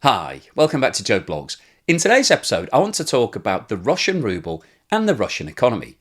Hi, welcome back to Joe Blogs. In today's episode, I want to talk about the Russian ruble and the Russian economy.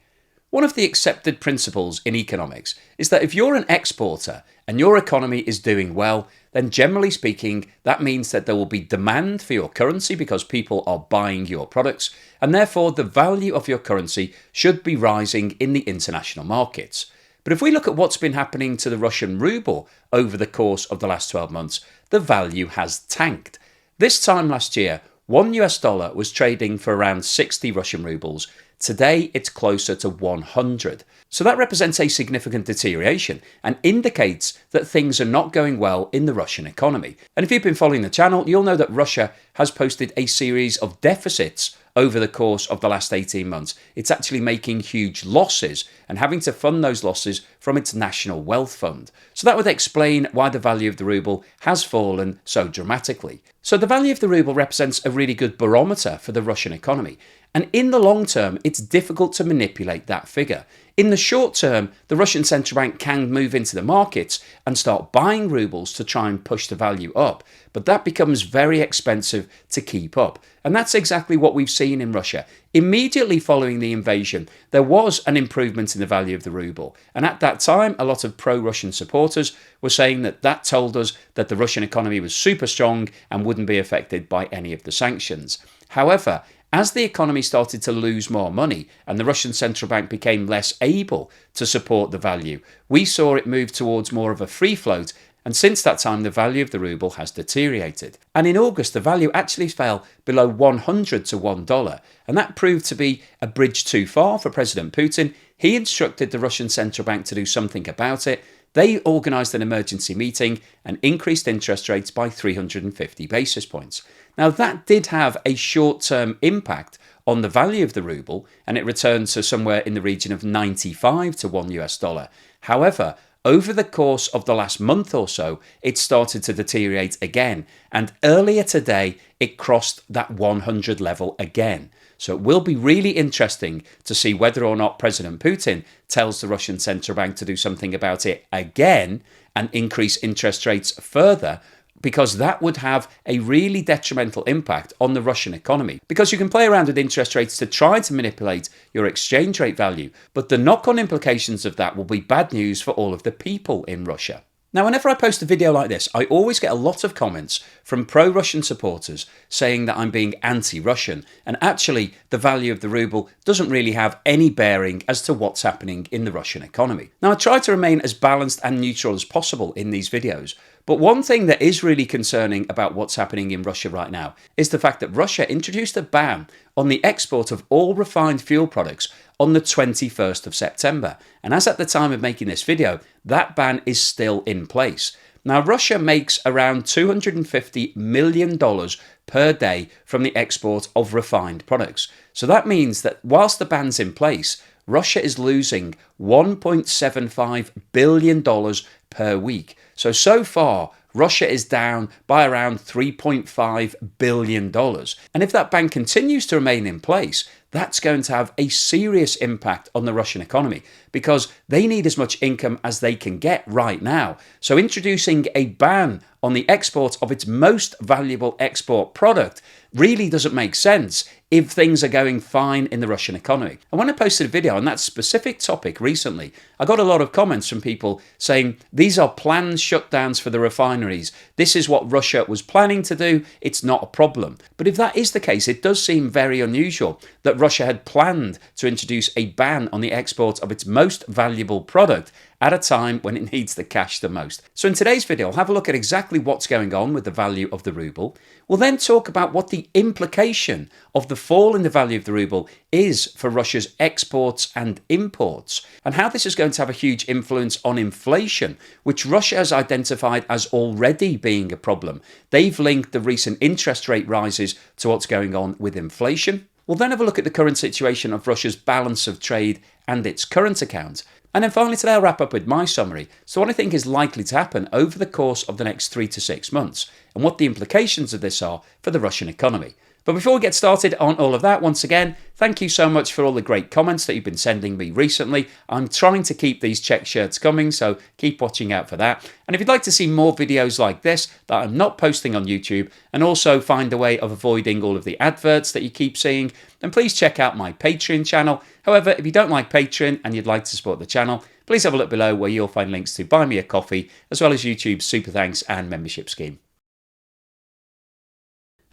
One of the accepted principles in economics is that if you're an exporter and your economy is doing well, then generally speaking, that means that there will be demand for your currency because people are buying your products, and therefore the value of your currency should be rising in the international markets. But if we look at what's been happening to the Russian ruble over the course of the last 12 months, the value has tanked. This time last year, $1 was trading for around 60 Russian rubles. Today, it's closer to 100. So that represents a significant deterioration and indicates that things are not going well in the Russian economy. And if you've been following the channel, you'll know that Russia has posted a series of deficits over the course of the last 18 months. It's actually making huge losses and having to fund those losses from its national wealth fund. So that would explain why the value of the ruble has fallen so dramatically. So the value of the ruble represents a really good barometer for the Russian economy. And in the long term, it's difficult to manipulate that figure. In the short term, the Russian central bank can move into the markets and start buying rubles to try and push the value up. But that becomes very expensive to keep up. And that's exactly what we've seen in Russia. Immediately following the invasion, there was an improvement in the value of the ruble. And at that time, a lot of pro-Russian supporters were saying that told us that the Russian economy was super strong and wouldn't be affected by any of the sanctions. However, as the economy started to lose more money and the Russian central bank became less able to support the value, we saw it move towards more of a free float, and since that time the value of the ruble has deteriorated. And in August the value actually fell below 100 to $1, and that proved to be a bridge too far for President Putin. He instructed the Russian central bank to do something about it. They organised an emergency meeting and increased interest rates by 350 basis points. Now that did have a short-term impact on the value of the ruble, and it returned to somewhere in the region of 95 to $1. However, over the course of the last month or so, it started to deteriorate again, and earlier today it crossed that 100 level again. So it will be really interesting to see whether or not President Putin tells the Russian central bank to do something about it again and increase interest rates further, because that would have a really detrimental impact on the Russian economy. Because you can play around with interest rates to try to manipulate your exchange rate value, but the knock-on implications of that will be bad news for all of the people in Russia. Now, whenever I post a video like this, I always get a lot of comments from pro-Russian supporters saying that I'm being anti-Russian, and actually the value of the ruble doesn't really have any bearing as to what's happening in the Russian economy. Now, I try to remain as balanced and neutral as possible in these videos, but one thing that is really concerning about what's happening in Russia right now is the fact that Russia introduced a ban on the export of all refined fuel products on the 21st of September. And as at the time of making this video, that ban is still in place. Now, Russia makes around $250 million per day from the export of refined products. So that means that whilst the ban's in place, Russia is losing $1.75 billion per week. So far, Russia is down by around $3.5 billion. And if that ban continues to remain in place, that's going to have a serious impact on the Russian economy because they need as much income as they can get right now. So introducing a ban on the export of its most valuable export product really doesn't make sense if things are going fine in the Russian economy. And when I posted a video on that specific topic recently, I got a lot of comments from people saying these are planned shutdowns for the refineries. This is what Russia was planning to do. It's not a problem. But if that is the case, it does seem very unusual that Russia had planned to introduce a ban on the export of its most valuable product at a time when it needs the cash the most. So in today's video, I'll have a look at exactly what's going on with the value of the ruble. We'll then talk about what the implication of the fall in the value of the ruble is for Russia's exports and imports, and how this is going to have a huge influence on inflation, which Russia has identified as already being a problem. They've linked the recent interest rate rises to what's going on with inflation. We'll then have a look at the current situation of Russia's balance of trade and its current account. And then finally today I'll wrap up with my summary, so what I think is likely to happen over the course of the next 3 to 6 months, and what the implications of this are for the Russian economy. But before we get started on all of that, once again, thank you so much for all the great comments that you've been sending me recently. I'm trying to keep these check shirts coming, so keep watching out for that. And if you'd like to see more videos like this that I'm not posting on YouTube, and also find a way of avoiding all of the adverts that you keep seeing, then please check out my Patreon channel. However, if you don't like Patreon and you'd like to support the channel, please have a look below where you'll find links to buy me a coffee, as well as YouTube's super thanks and membership scheme.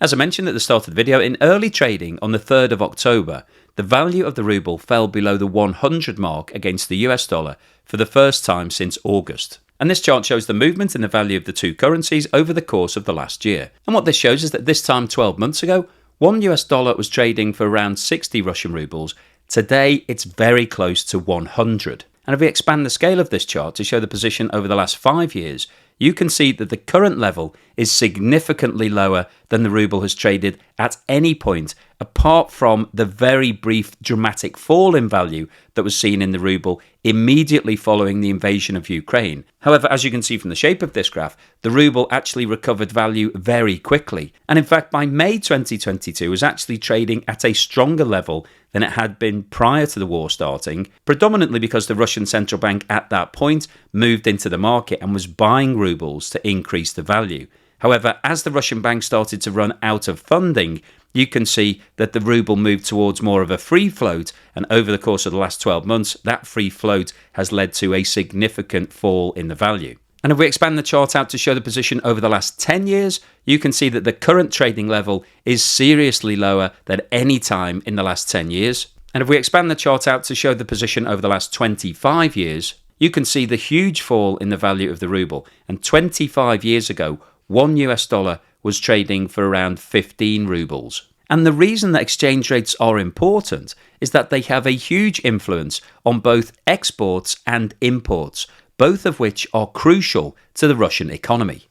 As I mentioned at the start of the video, in early trading on the 3rd of October, the value of the ruble fell below the 100 mark against the US dollar for the first time since August. And this chart shows the movement in the value of the two currencies over the course of the last year. And what this shows is that this time 12 months ago, one US dollar was trading for around 60 Russian rubles. Today, it's very close to 100. And if we expand the scale of this chart to show the position over the last 5 years, you can see that the current level is significantly lower than the ruble has traded at any point, apart from the very brief dramatic fall in value that was seen in the ruble immediately following the invasion of Ukraine. However, as you can see from the shape of this graph, the ruble actually recovered value very quickly. And in fact, by May 2022, was actually trading at a stronger level than it had been prior to the war starting, predominantly because the Russian central bank at that point moved into the market and was buying rubles to increase the value. However, as the Russian bank started to run out of funding, you can see that the ruble moved towards more of a free float, and over the course of the last 12 months, that free float has led to a significant fall in the value. And if we expand the chart out to show the position over the last 10 years, you can see that the current trading level is seriously lower than any time in the last 10 years. And if we expand the chart out to show the position over the last 25 years, you can see the huge fall in the value of the ruble. And 25 years ago, one US dollar was trading for around 15 rubles. And the reason that exchange rates are important is that they have a huge influence on both exports and imports, both of which are crucial to the Russian economy.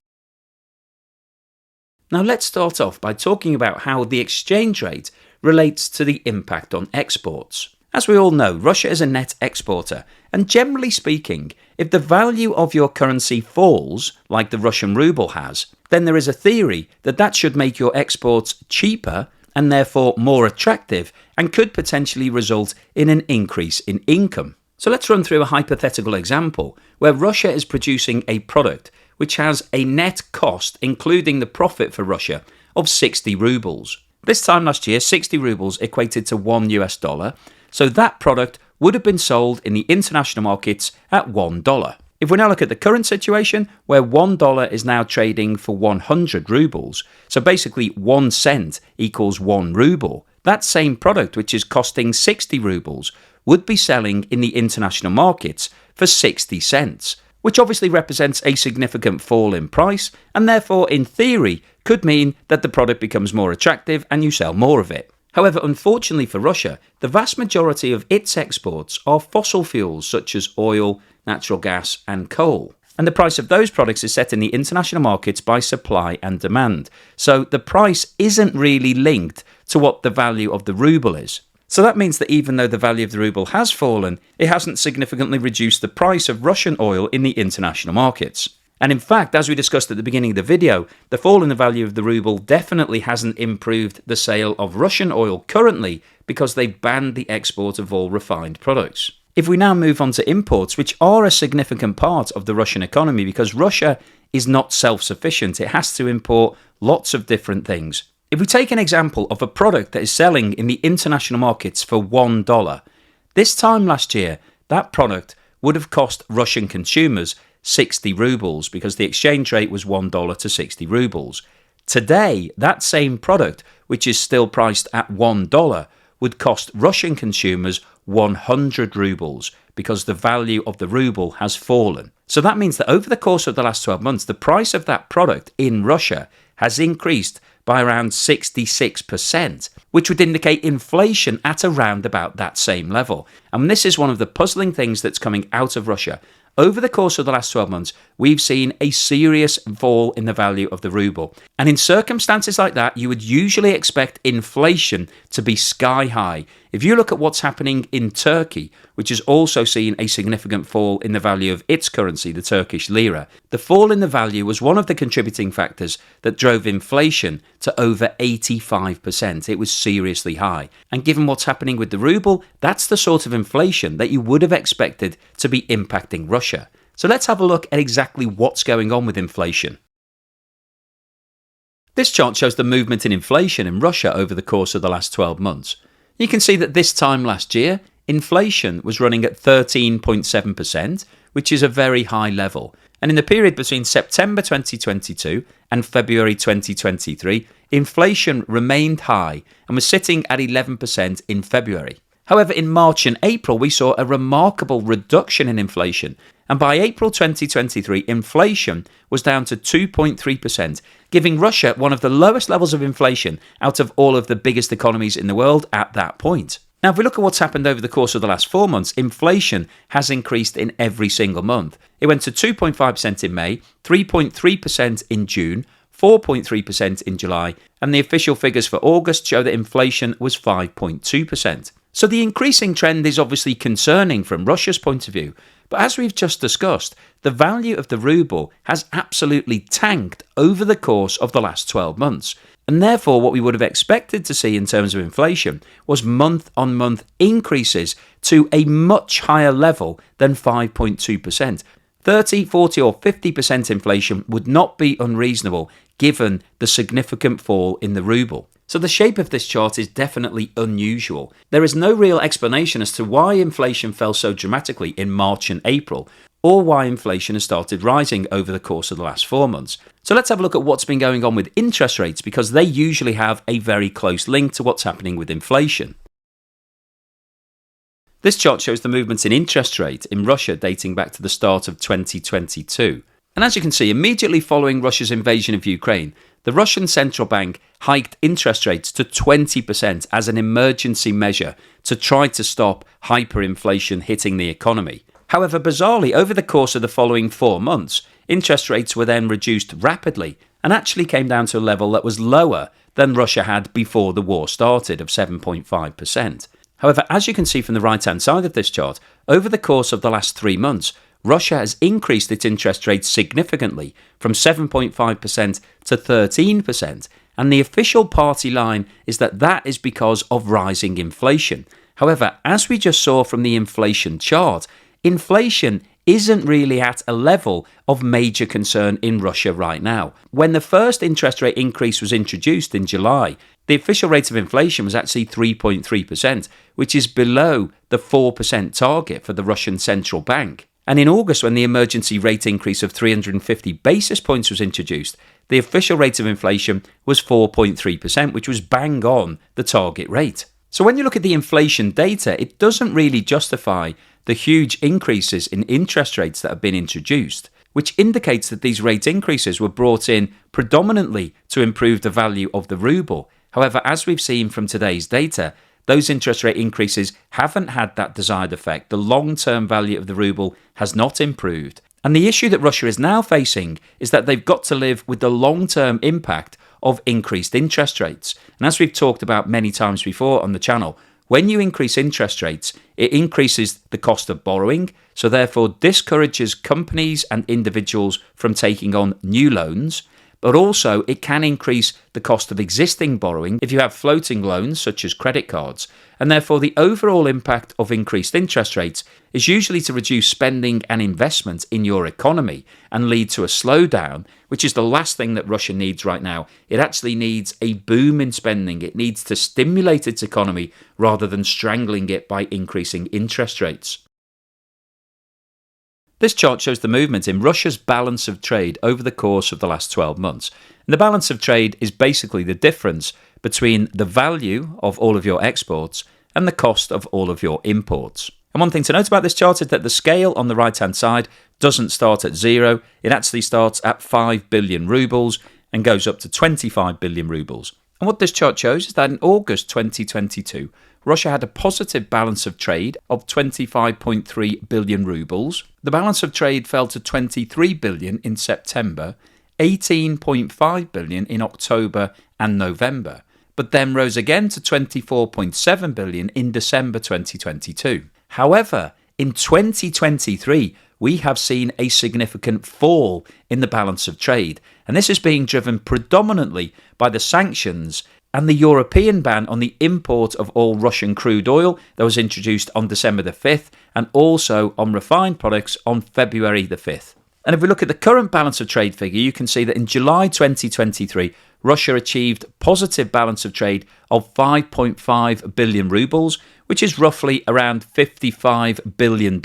Now let's start off by talking about how the exchange rate relates to the impact on exports. As we all know, Russia is a net exporter, and generally speaking, if the value of your currency falls, like the Russian ruble has, then there is a theory that that should make your exports cheaper and therefore more attractive, and could potentially result in an increase in income. So let's run through a hypothetical example where Russia is producing a product which has a net cost, including the profit for Russia, of 60 rubles. This time last year, 60 rubles equated to $1 US, so that product would have been sold in the international markets at $1. If we now look at the current situation, where $1 is now trading for 100 rubles, so basically 1 cent equals 1 ruble, that same product, which is costing 60 rubles, would be selling in the international markets for 60 cents, which obviously represents a significant fall in price, and therefore, in theory, could mean that the product becomes more attractive and you sell more of it. However, unfortunately for Russia, the vast majority of its exports are fossil fuels such as oil, natural gas and coal. And the price of those products is set in the international markets by supply and demand. So the price isn't really linked to what the value of the ruble is. So that means that even though the value of the ruble has fallen, it hasn't significantly reduced the price of Russian oil in the international markets. And in fact, as we discussed at the beginning of the video, the fall in the value of the ruble definitely hasn't improved the sale of Russian oil currently, because they've banned the export of all refined products. If we now move on to imports, which are a significant part of the Russian economy, because Russia is not self-sufficient, it has to import lots of different things. If we take an example of a product that is selling in the international markets for $1, this time last year, that product would have cost Russian consumers 60 rubles, because the exchange rate was $1 to 60 rubles. Today, that same product, which is still priced at $1, would cost Russian consumers 100 rubles, because the value of the ruble has fallen. So that means that over the course of the last 12 months, the price of that product in Russia has increased by around 66%, which would indicate inflation at around about that same level. And this is one of the puzzling things that's coming out of Russia. Over the course of the last 12 months, we've seen a serious fall in the value of the ruble. And in circumstances like that, you would usually expect inflation to be sky high. If you look at what's happening in Turkey, which has also seen a significant fall in the value of its currency, the Turkish lira, the fall in the value was one of the contributing factors that drove inflation to over 85%. It was seriously high. And given what's happening with the ruble, that's the sort of inflation that you would have expected to be impacting Russia. So let's have a look at exactly what's going on with inflation. This chart shows the movement in inflation in Russia over the course of the last 12 months. You can see that this time last year, inflation was running at 13.7%, which is a very high level. And in the period between September 2022 and February 2023, inflation remained high and was sitting at 11% in February. However, in March and April, we saw a remarkable reduction in inflation. And by April 2023, inflation was down to 2.3%, giving Russia one of the lowest levels of inflation out of all of the biggest economies in the world at that point. Now, if we look at what's happened over the course of the last 4 months, inflation has increased in every single month. It went to 2.5% in May, 3.3% in June, 4.3% in July, and the official figures for August show that inflation was 5.2%. So the increasing trend is obviously concerning from Russia's point of view. But as we've just discussed, the value of the ruble has absolutely tanked over the course of the last 12 months. And therefore, what we would have expected to see in terms of inflation was month-on-month increases to a much higher level than 5.2%. 30, 40 or 50% inflation would not be unreasonable given the significant fall in the ruble. So the shape of this chart is definitely unusual. There is no real explanation as to why inflation fell so dramatically in March and April, or why inflation has started rising over the course of the last 4 months. So let's have a look at what's been going on with interest rates, because they usually have a very close link to what's happening with inflation. This chart shows the movements in interest rate in Russia dating back to the start of 2022. And as you can see, immediately following Russia's invasion of Ukraine, the Russian central bank hiked interest rates to 20% as an emergency measure to try to stop hyperinflation hitting the economy. However, bizarrely, over the course of the following 4 months, interest rates were then reduced rapidly and actually came down to a level that was lower than Russia had before the war started of 7.5%. However, as you can see from the right-hand side of this chart, over the course of the last 3 months, Russia has increased its interest rates significantly from 7.5% to 13%, and the official party line is that that is because of rising inflation. However, as we just saw from the inflation chart, inflation isn't really at a level of major concern in Russia right now. When the first interest rate increase was introduced in July, the official rate of inflation was actually 3.3%, which is below the 4% target for the Russian central bank. And in August, when the emergency rate increase of 350 basis points was introduced, the official rate of inflation was 4.3%, which was bang on the target rate. So when you look at the inflation data, it doesn't really justify the huge increases in interest rates that have been introduced, which indicates that these rate increases were brought in predominantly to improve the value of the ruble. However, as we've seen from today's data, those interest rate increases haven't had that desired effect. The long-term value of the ruble has not improved. And the issue that Russia is now facing is that they've got to live with the long-term impact of increased interest rates. And as we've talked about many times before on the channel, when you increase interest rates, it increases the cost of borrowing, so therefore discourages companies and individuals from taking on new loans. But also it can increase the cost of existing borrowing if you have floating loans such as credit cards, and therefore the overall impact of increased interest rates is usually to reduce spending and investment in your economy and lead to a slowdown, which is the last thing that Russia needs right now. It actually needs a boom in spending. It needs to stimulate its economy rather than strangling it by increasing interest rates. This chart shows the movement in Russia's balance of trade over the course of the last 12 months. And the balance of trade is basically the difference between the value of all of your exports and the cost of all of your imports. And one thing to note about this chart is that the scale on the right-hand side doesn't start at 0. It actually starts at 5 billion rubles and goes up to 25 billion rubles. And what this chart shows is that in August 2022, Russia had a positive balance of trade of 25.3 billion rubles. The balance of trade fell to 23 billion in September, 18.5 billion in October and November. but then rose again to 24.7 billion in December 2022. However, in 2023, we have seen a significant fall in the balance of trade, and this is being driven predominantly by the sanctions and the European ban on the import of all Russian crude oil that was introduced on December the 5th, and also on refined products on February the 5th. And if we look at the current balance of trade figure, you can see that in July 2023, Russia achieved positive balance of trade of 5.5 billion rubles, which is roughly around $55 billion,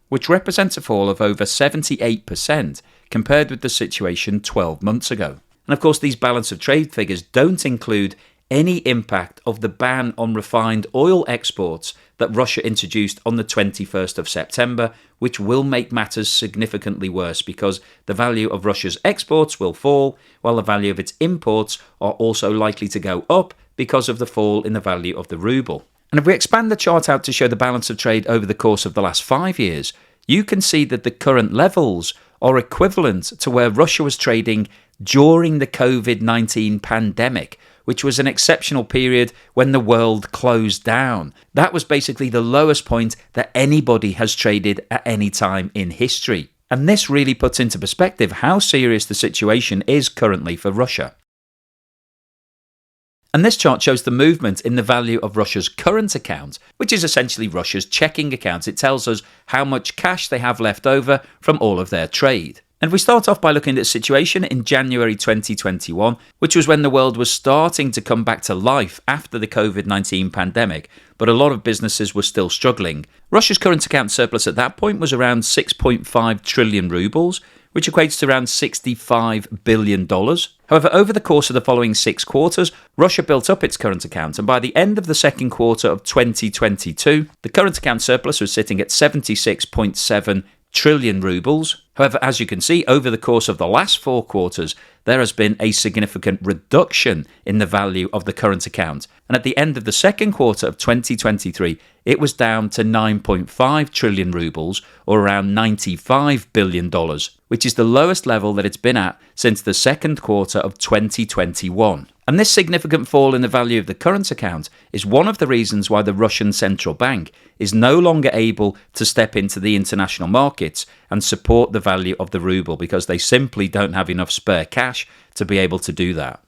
which represents a fall of over 78% compared with the situation 12 months ago. And of course, these balance of trade figures don't include any impact of the ban on refined oil exports that Russia introduced on the 21st of September, which will make matters significantly worse because the value of Russia's exports will fall, while the value of its imports are also likely to go up because of the fall in the value of the ruble. And if we expand the chart out to show the balance of trade over the course of the last 5 years, you can see that the current levels are equivalent to where Russia was trading during the COVID-19 pandemic, which was an exceptional period when the world closed down. That was basically the lowest point that anybody has traded at any time in history. And this really puts into perspective how serious the situation is currently for Russia. And this chart shows the movement in the value of Russia's current account, which is essentially Russia's checking account. It tells us how much cash they have left over from all of their trade. And we start off by looking at the situation in January 2021, which was when the world was starting to come back to life after the COVID-19 pandemic, but a lot of businesses were still struggling. Russia's current account surplus at that point was around 6.5 trillion rubles, which equates to around $65 billion. However, over the course of the following 6 quarters, Russia built up its current account, and by the end of the second quarter of 2022, the current account surplus was sitting at 76.7 trillion rubles. However, as you can see, over the course of the last 4 quarters, there has been a significant reduction in the value of the current account. And at the end of the second quarter of 2023, it was down to 9.5 trillion rubles, or around $95 billion, which is the lowest level that it's been at since the second quarter of 2021. And this significant fall in the value of the current account is one of the reasons why the Russian central bank is no longer able to step into the international markets and support the value of the ruble, because they simply don't have enough spare cash to be able to do that.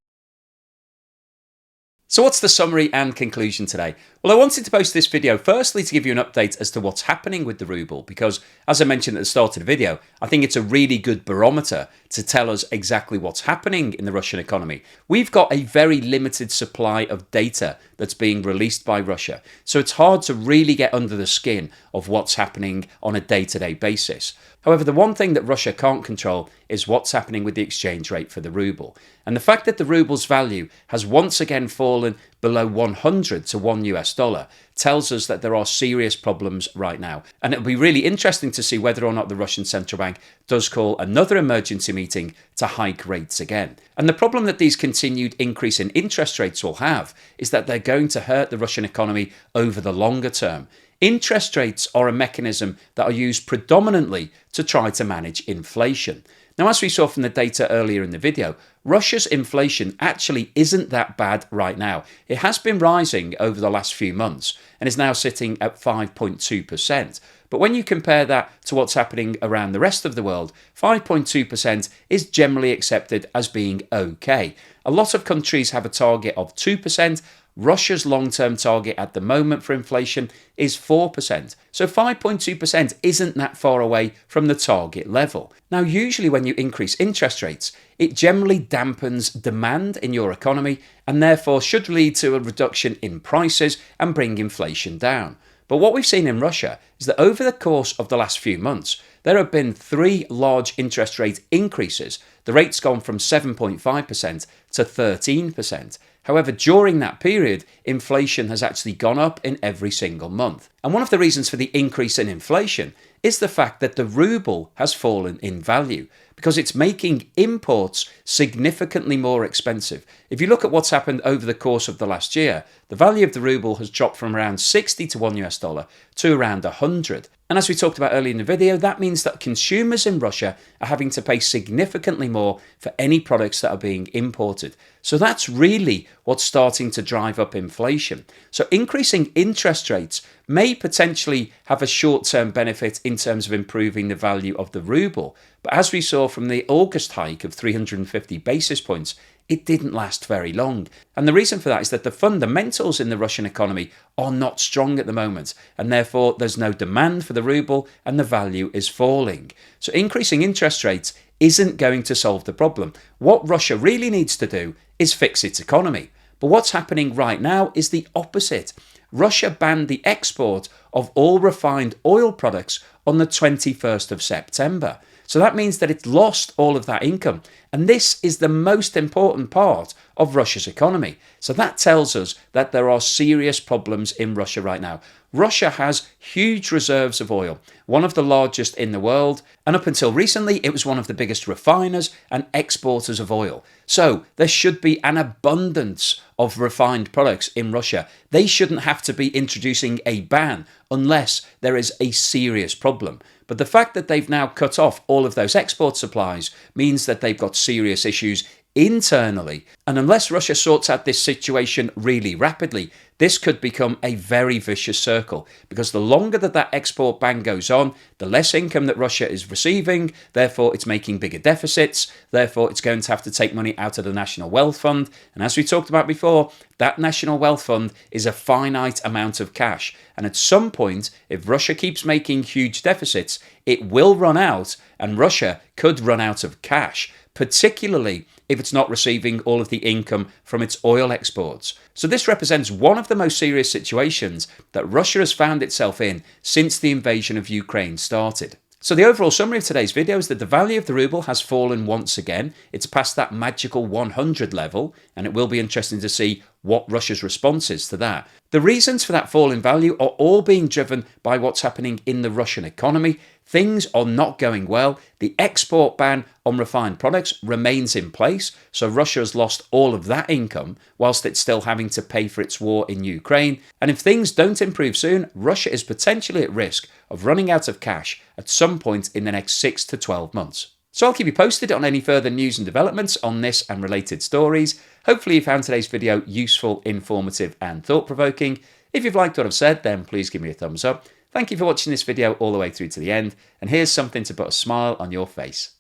So what's the summary and conclusion today? Well, I wanted to post this video firstly to give you an update as to what's happening with the ruble, because as I mentioned at the start of the video, I think it's a really good barometer to tell us exactly what's happening in the Russian economy. We've got a very limited supply of data that's being released by Russia, so it's hard to really get under the skin of what's happening on a day-to-day basis. However, the one thing that Russia can't control is what's happening with the exchange rate for the ruble. And the fact that the ruble's value has once again fallen below 100 to $1 tells us that there are serious problems right now. And it'll be really interesting to see whether or not the Russian central bank does call another emergency meeting to hike rates again. And the problem that these continued increase in interest rates will have is that they're going to hurt the Russian economy over the longer term. Interest rates are a mechanism that are used predominantly to try to manage inflation. Now, as we saw from the data earlier in the video, Russia's inflation actually isn't that bad right now. It has been rising over the last few months and is now sitting at 5.2%. But when you compare that to what's happening around the rest of the world, 5.2% is generally accepted as being okay. A lot of countries have a target of 2%. Russia's long-term target at the moment for inflation is 4%. So 5.2% isn't that far away from the target level. Now, usually when you increase interest rates, it generally dampens demand in your economy and therefore should lead to a reduction in prices and bring inflation down. But what we've seen in Russia is that over the course of the last few months, there have been 3 large interest rate increases. The rate's gone from 7.5% to 13%. However, during that period, inflation has actually gone up in every single month. And one of the reasons for the increase in inflation is the fact that the ruble has fallen in value because it's making imports significantly more expensive. If you look at what's happened over the course of the last year, the value of the ruble has dropped from around 60 to $1 to around 100. And as we talked about earlier in the video, that means that consumers in Russia are having to pay significantly more for any products that are being imported. So that's really what's starting to drive up inflation. So increasing interest rates may potentially have a short-term benefit in terms of improving the value of the ruble. But as we saw from the August hike of 350 basis points, it didn't last very long. And the reason for that is that the fundamentals in the Russian economy are not strong at the moment, and therefore there's no demand for the ruble and the value is falling. So increasing interest rates isn't going to solve the problem. What Russia really needs to do is fix its economy. But what's happening right now is the opposite. Russia banned the export of all refined oil products on the 21st of September. So that means that it's lost all of that income. And this is the most important part of Russia's economy. So that tells us that there are serious problems in Russia right now. Russia has huge reserves of oil, one of the largest in the world, and up until recently it was one of the biggest refiners and exporters of oil. So there should be an abundance of refined products in Russia. They shouldn't have to be introducing a ban unless there is a serious problem. But the fact that they've now cut off all of those export supplies means that they've got serious issues internally. And unless Russia sorts out this situation really rapidly, this could become a very vicious circle, because the longer that export ban goes on, the less income that Russia is receiving, therefore it's making bigger deficits, therefore it's going to have to take money out of the National Wealth Fund. And as we talked about before, that National Wealth Fund is a finite amount of cash. And at some point, if Russia keeps making huge deficits, it will run out, and Russia could run out of cash, particularly if it's not receiving all of the income from its oil exports. So this represents one of the most serious situations that Russia has found itself in since the invasion of Ukraine started. So the overall summary of today's video is that the value of the ruble has fallen once again. It's past that magical 100 level, and it will be interesting to see what Russia's response is to that. The reasons for that fall in value are all being driven by what's happening in the Russian economy. Things are not going well. The export ban on refined products remains in place, so Russia has lost all of that income whilst it's still having to pay for its war in Ukraine. And if things don't improve soon, Russia is potentially at risk of running out of cash at some point in the next 6 to 12 months. So I'll keep you posted on any further news and developments on this and related stories. Hopefully you found today's video useful, informative and thought-provoking. If you've liked what I've said, then please give me a thumbs up. Thank you for watching this video all the way through to the end, and here's something to put a smile on your face.